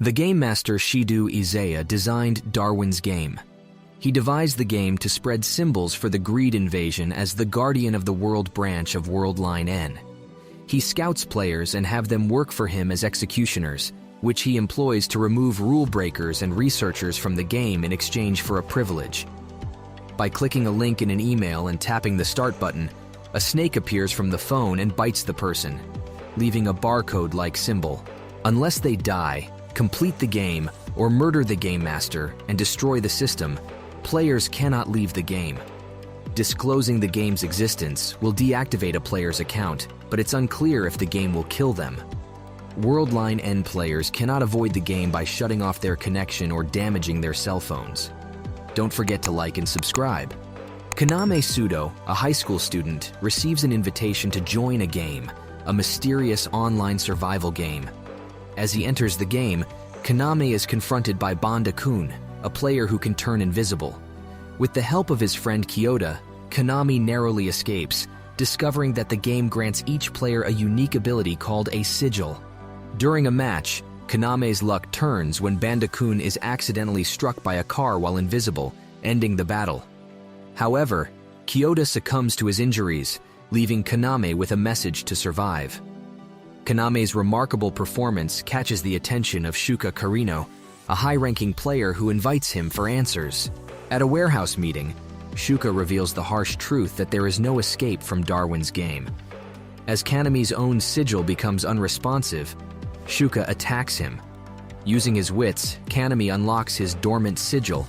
The game master Shido Izaya designed Darwin's game. He devised the game to spread symbols for the Greed Invasion as the guardian of the world branch of Worldline N. He scouts players and have them work for him as executioners, which he employs to remove rule breakers and researchers from the game in exchange for a privilege. By clicking a link in an email and tapping the start button, a snake appears from the phone and bites the person, leaving a barcode-like symbol. Unless they die, complete the game, or murder the game master and destroy the system, players cannot leave the game. Disclosing the game's existence will deactivate a player's account, but it's unclear if the game will kill them. Worldline N players cannot avoid the game by shutting off their connection or damaging their cell phones. Don't forget to like and subscribe. KaKuNime Sudo, a high school student, receives an invitation to join a game, a mysterious online survival game. As he enters the game, KaKuNime is confronted by Banda-kun, a player who can turn invisible. With the help of his friend Kyoda, KaKuNime narrowly escapes, discovering that the game grants each player a unique ability called a sigil. During a match, KaKuNime's luck turns when Banda-kun is accidentally struck by a car while invisible, ending the battle. However, Kyoda succumbs to his injuries, leaving KaKuNime with a message to survive. KaKuNime's remarkable performance catches the attention of Shuka Karino, a high-ranking player who invites him for answers. At a warehouse meeting, Shuka reveals the harsh truth that there is no escape from Darwin's game. As KaKuNime's own sigil becomes unresponsive, Shuka attacks him. Using his wits, KaKuNime unlocks his dormant sigil,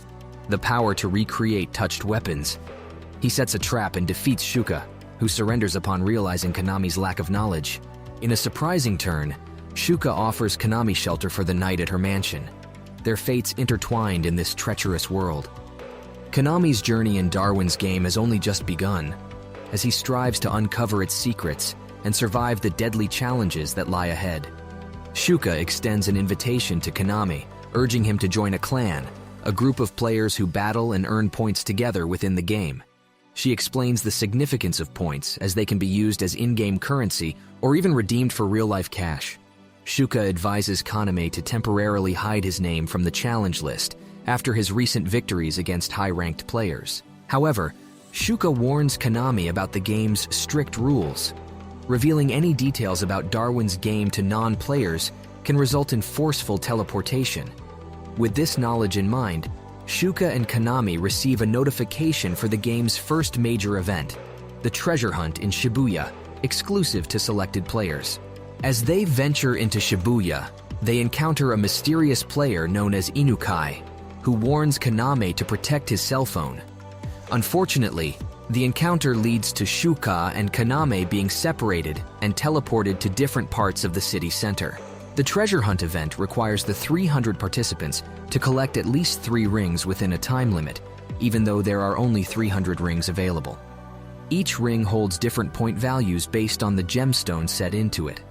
the power to recreate touched weapons. He sets a trap and defeats Shuka, who surrenders upon realizing KaKuNime's lack of knowledge. In a surprising turn, Shuka offers KaKuNime shelter for the night at her mansion, their fates intertwined in this treacherous world. KaKuNime's journey in Darwin's game has only just begun, as he strives to uncover its secrets and survive the deadly challenges that lie ahead. Shuka extends an invitation to KaKuNime, urging him to join a clan, a group of players who battle and earn points together within the game. She explains the significance of points, as they can be used as in-game currency or even redeemed for real-life cash. Shuka advises KaKuNime to temporarily hide his name from the challenge list after his recent victories against high-ranked players. However, Shuka warns KaKuNime about the game's strict rules. Revealing any details about Darwin's game to non-players can result in forceful teleportation. With this knowledge in mind, Shuka and KaKuNime receive a notification for the game's first major event, the treasure hunt in Shibuya, exclusive to selected players. As they venture into Shibuya, they encounter a mysterious player known as Inukai, who warns KaKuNime to protect his cell phone. Unfortunately, the encounter leads to Shuka and KaKuNime being separated and teleported to different parts of the city center. The treasure hunt event requires the 300 participants to collect at least 3 rings within a time limit, even though there are only 300 rings available. Each ring holds different point values based on the gemstone set into it.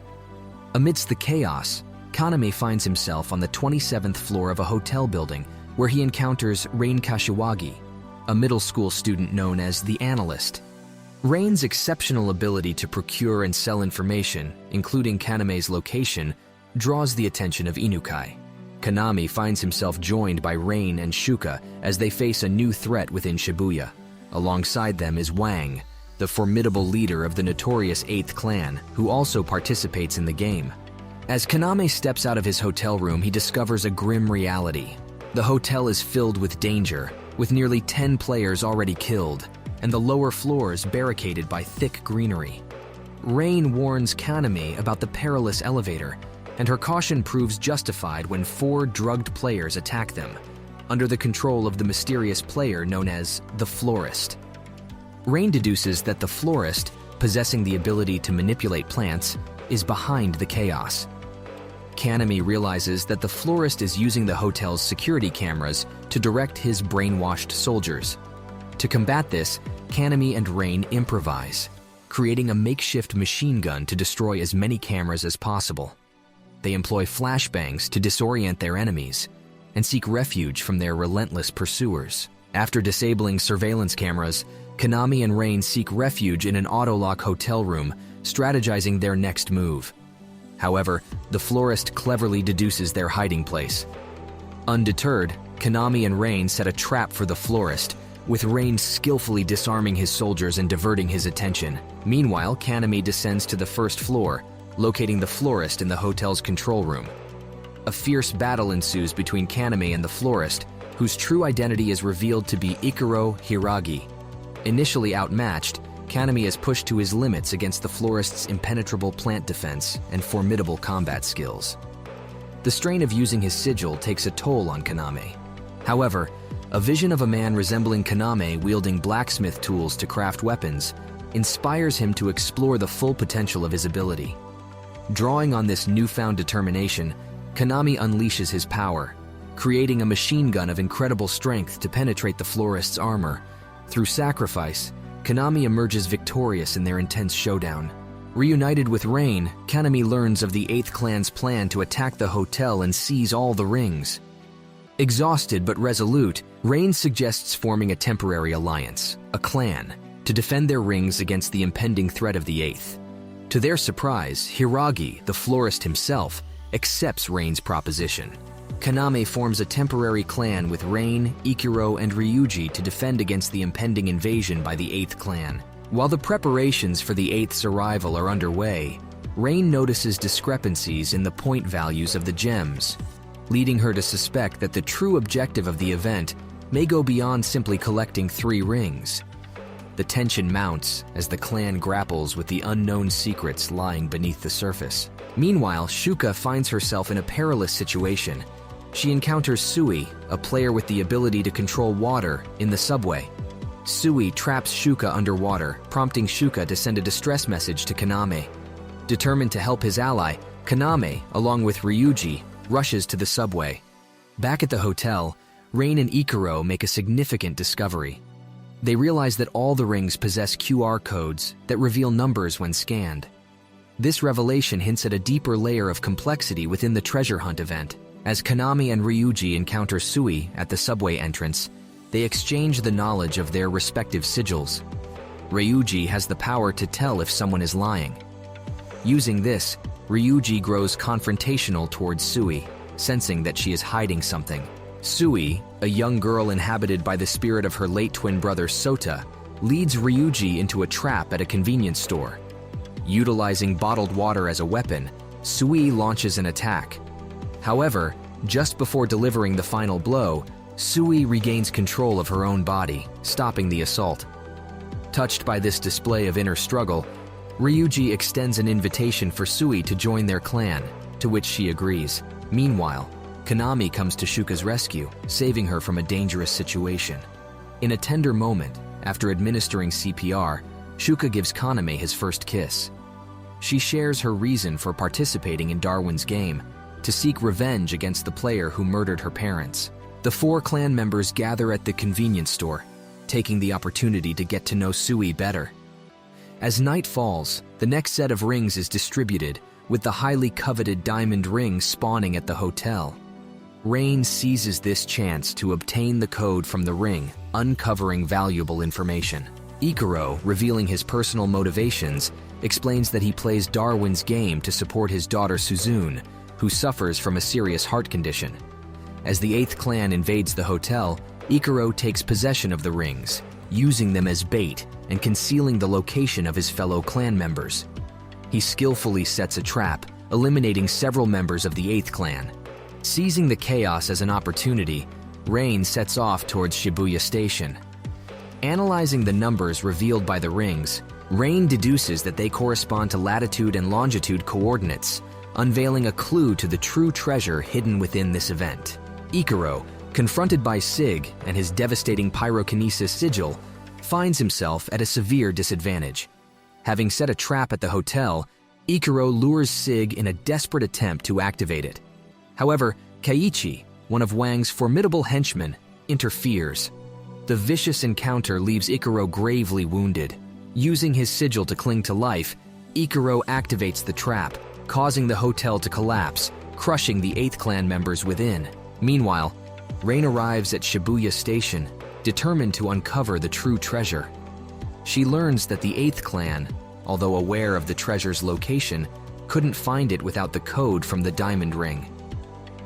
Amidst the chaos, KaKuNime finds himself on the 27th floor of a hotel building where he encounters Rain Kashiwagi, a middle school student known as the Analyst. Rain's exceptional ability to procure and sell information, including KaKuNime's location, draws the attention of Inukai. KaKuNime finds himself joined by Rain and Shuka as they face a new threat within Shibuya. Alongside them is Wang, the formidable leader of the notorious 8th clan, who also participates in the game. As KaKuNime steps out of his hotel room, he discovers a grim reality. The hotel is filled with danger, with nearly 10 players already killed, and the lower floors barricaded by thick greenery. Rain warns KaKuNime about the perilous elevator, and her caution proves justified when 4 drugged players attack them, under the control of the mysterious player known as the Florist. Rain deduces that the Florist, possessing the ability to manipulate plants, is behind the chaos. KaKuNime realizes that the Florist is using the hotel's security cameras to direct his brainwashed soldiers. To combat this, KaKuNime and Rain improvise, creating a makeshift machine gun to destroy as many cameras as possible. They employ flashbangs to disorient their enemies and seek refuge from their relentless pursuers. After disabling surveillance cameras, KaKuNime and Rain seek refuge in an autolock hotel room, strategizing their next move. However, the florist cleverly deduces their hiding place. Undeterred, KaKuNime and Rain set a trap for the florist, with Rain skillfully disarming his soldiers and diverting his attention. Meanwhile, KaKuNime descends to the first floor, locating the florist in the hotel's control room. A fierce battle ensues between KaKuNime and the florist, whose true identity is revealed to be Ikuro Hiragi. Initially outmatched, KaKuNime is pushed to his limits against the florist's impenetrable plant defense and formidable combat skills. The strain of using his sigil takes a toll on KaKuNime. However, a vision of a man resembling KaKuNime wielding blacksmith tools to craft weapons inspires him to explore the full potential of his ability. Drawing on this newfound determination, KaKuNime unleashes his power, creating a machine gun of incredible strength to penetrate the florist's armor. Through sacrifice, KaKuNime emerges victorious in their intense showdown. Reunited with Rain, KaKuNime learns of the 8th clan's plan to attack the hotel and seize all the rings. Exhausted but resolute, Rain suggests forming a temporary alliance, a clan, to defend their rings against the impending threat of the 8th. To their surprise, Hiragi, the florist himself, accepts Rain's proposition. KaKuNime forms a temporary clan with Rain, Ikuro, and Ryuji to defend against the impending invasion by the 8th clan. While the preparations for the 8th's arrival are underway, Rain notices discrepancies in the point values of the gems, leading her to suspect that the true objective of the event may go beyond simply collecting 3 rings. The tension mounts as the clan grapples with the unknown secrets lying beneath the surface. Meanwhile, Shuka finds herself in a perilous situation. She encounters Sui, a player with the ability to control water, in the subway. Sui traps Shuka underwater, prompting Shuka to send a distress message to KaKuNime. Determined to help his ally, KaKuNime, along with Ryuji, rushes to the subway. Back at the hotel, Rain and Ikuro make a significant discovery. They realize that all the rings possess QR codes that reveal numbers when scanned. This revelation hints at a deeper layer of complexity within the treasure hunt event. As KaKuNime and Ryuji encounter Sui at the subway entrance, they exchange the knowledge of their respective sigils. Ryuji has the power to tell if someone is lying. Using this, Ryuji grows confrontational towards Sui, sensing that she is hiding something. Sui, a young girl inhabited by the spirit of her late twin brother Sota, leads Ryuji into a trap at a convenience store. Utilizing bottled water as a weapon, Sui launches an attack. However, just before delivering the final blow, Sui regains control of her own body, stopping the assault. Touched by this display of inner struggle, Ryuji extends an invitation for Sui to join their clan, to which she agrees. Meanwhile, KaKuNime comes to Shuka's rescue, saving her from a dangerous situation. In a tender moment, after administering CPR, Shuka gives KaKuNime his first kiss. She shares her reason for participating in Darwin's game, to seek revenge against the player who murdered her parents. The 4 clan members gather at the convenience store, taking the opportunity to get to know Sui better. As night falls, the next set of rings is distributed, with the highly coveted diamond ring spawning at the hotel. Rain seizes this chance to obtain the code from the ring, uncovering valuable information. Ikuro, revealing his personal motivations, explains that he plays Darwin's game to support his daughter Suzune, who suffers from a serious heart condition. As the 8th clan invades the hotel, Ikuro takes possession of the rings, using them as bait and concealing the location of his fellow clan members. He skillfully sets a trap, eliminating several members of the 8th clan. Seizing the chaos as an opportunity, Rain sets off towards Shibuya Station. Analyzing the numbers revealed by the rings, Rain deduces that they correspond to latitude and longitude coordinates, unveiling a clue to the true treasure hidden within this event. Ikuro, confronted by Sig and his devastating pyrokinesis sigil, finds himself at a severe disadvantage. Having set a trap at the hotel, Ikuro lures Sig in a desperate attempt to activate it. However, Keiichi, one of Wang's formidable henchmen, interferes. The vicious encounter leaves Ikuro gravely wounded. Using his sigil to cling to life, Ikuro activates the trap, causing the hotel to collapse, crushing the 8th clan members within. Meanwhile, Rain arrives at Shibuya Station, determined to uncover the true treasure. She learns that the 8th clan, although aware of the treasure's location, couldn't find it without the code from the diamond ring.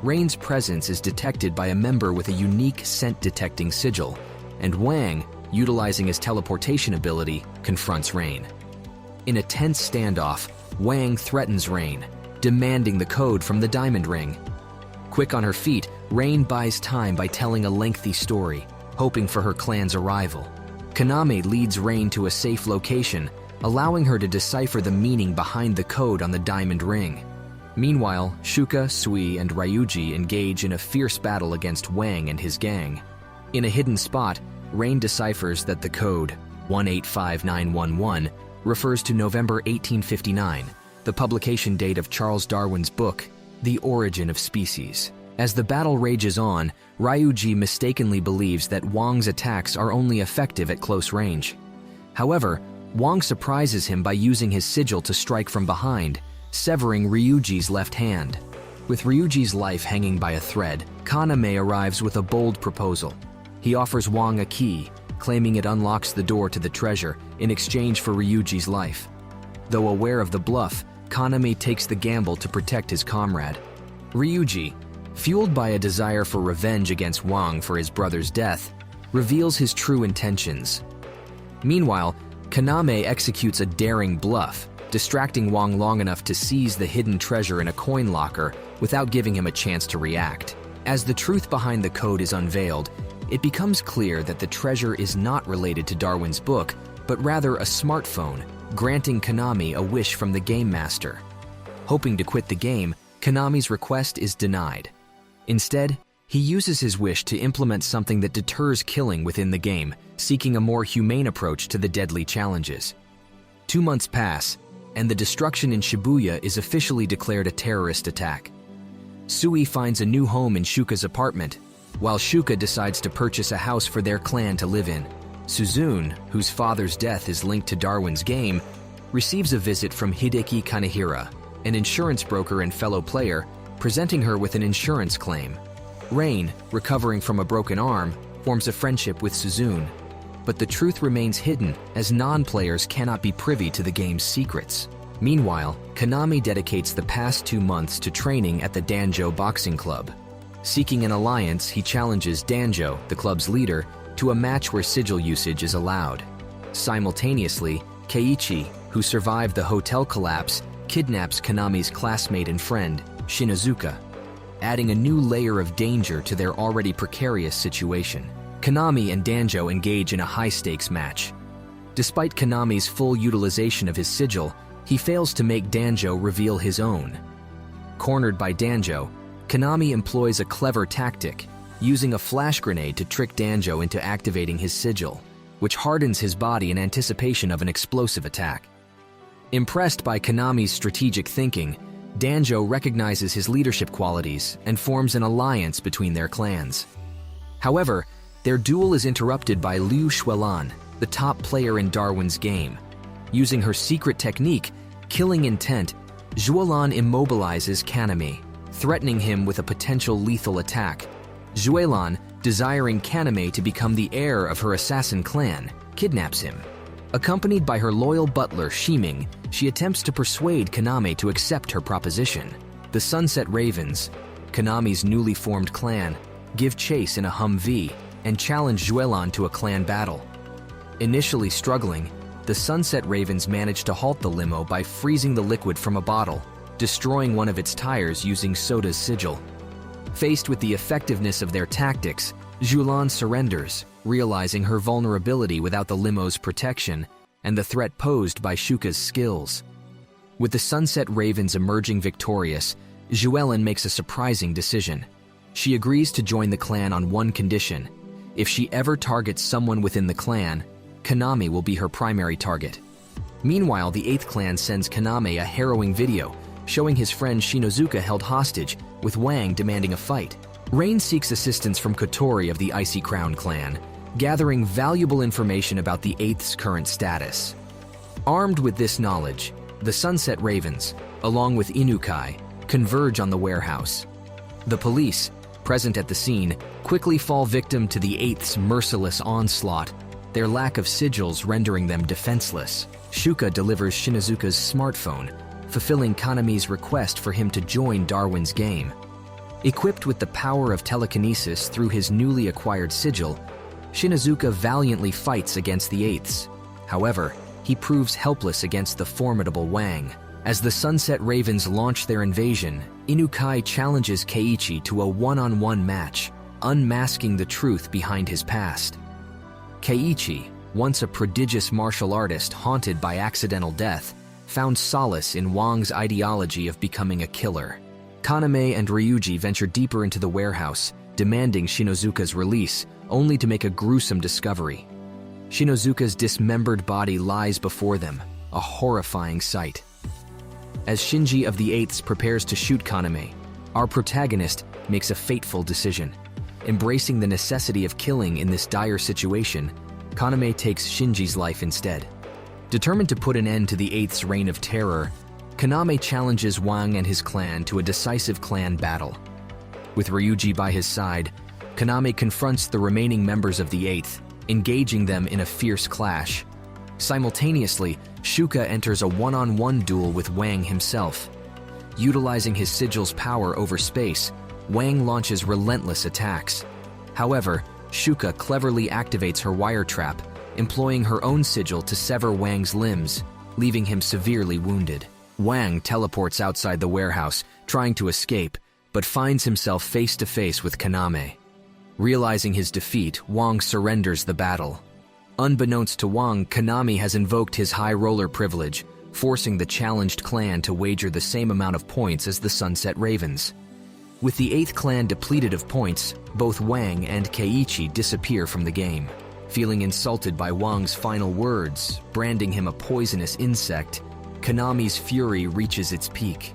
Rain's presence is detected by a member with a unique scent-detecting sigil, and Wang, utilizing his teleportation ability, confronts Rain. In a tense standoff, Wang threatens Rain, demanding the code from the diamond ring. Quick on her feet, Rain buys time by telling a lengthy story, hoping for her clan's arrival. KaKuNime leads Rain to a safe location, allowing her to decipher the meaning behind the code on the diamond ring. Meanwhile, Shuka, Sui, and Ryuji engage in a fierce battle against Wang and his gang. In a hidden spot, Rain deciphers that the code 185911 refers to November 1859, the publication date of Charles Darwin's book, The Origin of Species. As the battle rages on, Ryuji mistakenly believes that Wang's attacks are only effective at close range. However, Wang surprises him by using his sigil to strike from behind, severing Ryuji's left hand. With Ryuji's life hanging by a thread, KaKuNime arrives with a bold proposal. He offers Wang a key, claiming it unlocks the door to the treasure in exchange for Ryuji's life. Though aware of the bluff, KaKuNime takes the gamble to protect his comrade. Ryuji, fueled by a desire for revenge against Wang for his brother's death, reveals his true intentions. Meanwhile, KaKuNime executes a daring bluff, distracting Wang long enough to seize the hidden treasure in a coin locker without giving him a chance to react. As the truth behind the code is unveiled, it becomes clear that the treasure is not related to Darwin's book, but rather a smartphone, granting KaKuNime a wish from the game master. Hoping to quit the game, KaKuNime's request is denied. Instead, he uses his wish to implement something that deters killing within the game, seeking a more humane approach to the deadly challenges. 2 months pass, and the destruction in Shibuya is officially declared a terrorist attack. Sui finds a new home in Shuka's apartment, while Shuka decides to purchase a house for their clan to live in. Suzune, whose father's death is linked to Darwin's game, receives a visit from Hideki Kanehira, an insurance broker and fellow player, presenting her with an insurance claim. Rain, recovering from a broken arm, forms a friendship with Suzune, but the truth remains hidden as non-players cannot be privy to the game's secrets. Meanwhile, KaKuNime dedicates the past 2 months to training at the Danjo Boxing Club. Seeking an alliance, he challenges Danjo, the club's leader, to a match where sigil usage is allowed. Simultaneously, Keiichi, who survived the hotel collapse, kidnaps KaKuNime's classmate and friend, Shinazuka, adding a new layer of danger to their already precarious situation. KaKuNime and Danjo engage in a high-stakes match. Despite KaKuNime's full utilization of his sigil, he fails to make Danjo reveal his own. Cornered by Danjo, KaKuNime employs a clever tactic, using a flash grenade to trick Danjo into activating his sigil, which hardens his body in anticipation of an explosive attack. Impressed by KaKuNime's strategic thinking, Danjo recognizes his leadership qualities and forms an alliance between their clans. However, their duel is interrupted by Liu Xuelan, the top player in Darwin's game. Using her secret technique, Killing Intent, Xuelan immobilizes KaKuNime, threatening him with a potential lethal attack. Xuelan, desiring KaKuNime to become the heir of her assassin clan, kidnaps him. Accompanied by her loyal butler Shiming, she attempts to persuade KaKuNime to accept her proposition. The Sunset Ravens, KaKuNime's newly formed clan, give chase in a Humvee and challenge Xuelan to a clan battle. Initially struggling, the Sunset Ravens manage to halt the limo by freezing the liquid from a bottle, destroying one of its tires using Soda's sigil. Faced with the effectiveness of their tactics, Xuelan surrenders, realizing her vulnerability without the limo's protection and the threat posed by Shuka's skills. With the Sunset Ravens emerging victorious, Xuelan makes a surprising decision. She agrees to join the clan on one condition: if she ever targets someone within the clan, KaKuNime will be her primary target. Meanwhile, the 8th clan sends KaKuNime a harrowing video showing his friend Shinazuka held hostage, with Wang demanding a fight. Rain seeks assistance from Kotori of the Icy Crown clan, gathering valuable information about the 8th's current status. Armed with this knowledge, the Sunset Ravens, along with Inukai, converge on the warehouse. The police, present at the scene, quickly fall victim to the 8th's merciless onslaught, their lack of sigils rendering them defenseless. Shuka delivers Shinazuka's smartphone, fulfilling KaKuNime's request for him to join Darwin's game. Equipped with the power of telekinesis through his newly acquired sigil, Shinozuka valiantly fights against the Eighths. However, he proves helpless against the formidable Wang. As the Sunset Ravens launch their invasion, Inukai challenges Keiichi to a one-on-one match, unmasking the truth behind his past. Keiichi, once a prodigious martial artist haunted by accidental death, found solace in Wang's ideology of becoming a killer. KaKuNime and Ryuji venture deeper into the warehouse, demanding Shinozuka's release, only to make a gruesome discovery. Shinozuka's dismembered body lies before them, a horrifying sight. As Shinji of the Eighths prepares to shoot KaKuNime, our protagonist makes a fateful decision. Embracing the necessity of killing in this dire situation, KaKuNime takes Shinji's life instead. Determined to put an end to the Eighth's reign of terror, KaKuNime challenges Wang and his clan to a decisive clan battle. With Ryuji by his side, KaKuNime confronts the remaining members of the Eighth, engaging them in a fierce clash. Simultaneously, Shuka enters a one-on-one duel with Wang himself. Utilizing his sigil's power over space, Wang launches relentless attacks. However, Shuka cleverly activates her wire trap, employing her own sigil to sever Wang's limbs, leaving him severely wounded. Wang teleports outside the warehouse, trying to escape, but finds himself face-to-face with KaKuNime. Realizing his defeat, Wang surrenders the battle. Unbeknownst to Wang, KaKuNime has invoked his high roller privilege, forcing the challenged clan to wager the same amount of points as the Sunset Ravens. With the Eighth clan depleted of points, both Wang and Keiichi disappear from the game. Feeling insulted by Wang's final words, branding him a poisonous insect, KaKuNime's fury reaches its peak.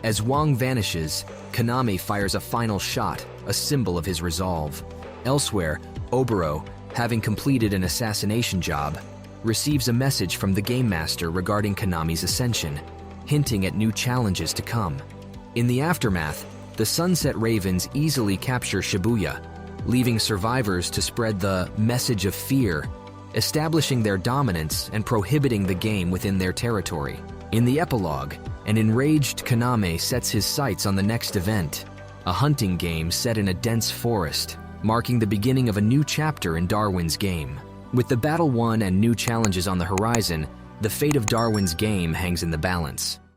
As Wang vanishes, KaKuNime fires a final shot, a symbol of his resolve. Elsewhere, Oboro, having completed an assassination job, receives a message from the Game Master regarding KaKuNime's ascension, hinting at new challenges to come. In the aftermath, the Sunset Ravens easily capture Shibuya, leaving survivors to spread the message of fear, establishing their dominance and prohibiting the game within their territory. In the epilogue, an enraged KaKuNime sets his sights on the next event, a hunting game set in a dense forest, marking the beginning of a new chapter in Darwin's game. With the battle won and new challenges on the horizon, the fate of Darwin's game hangs in the balance.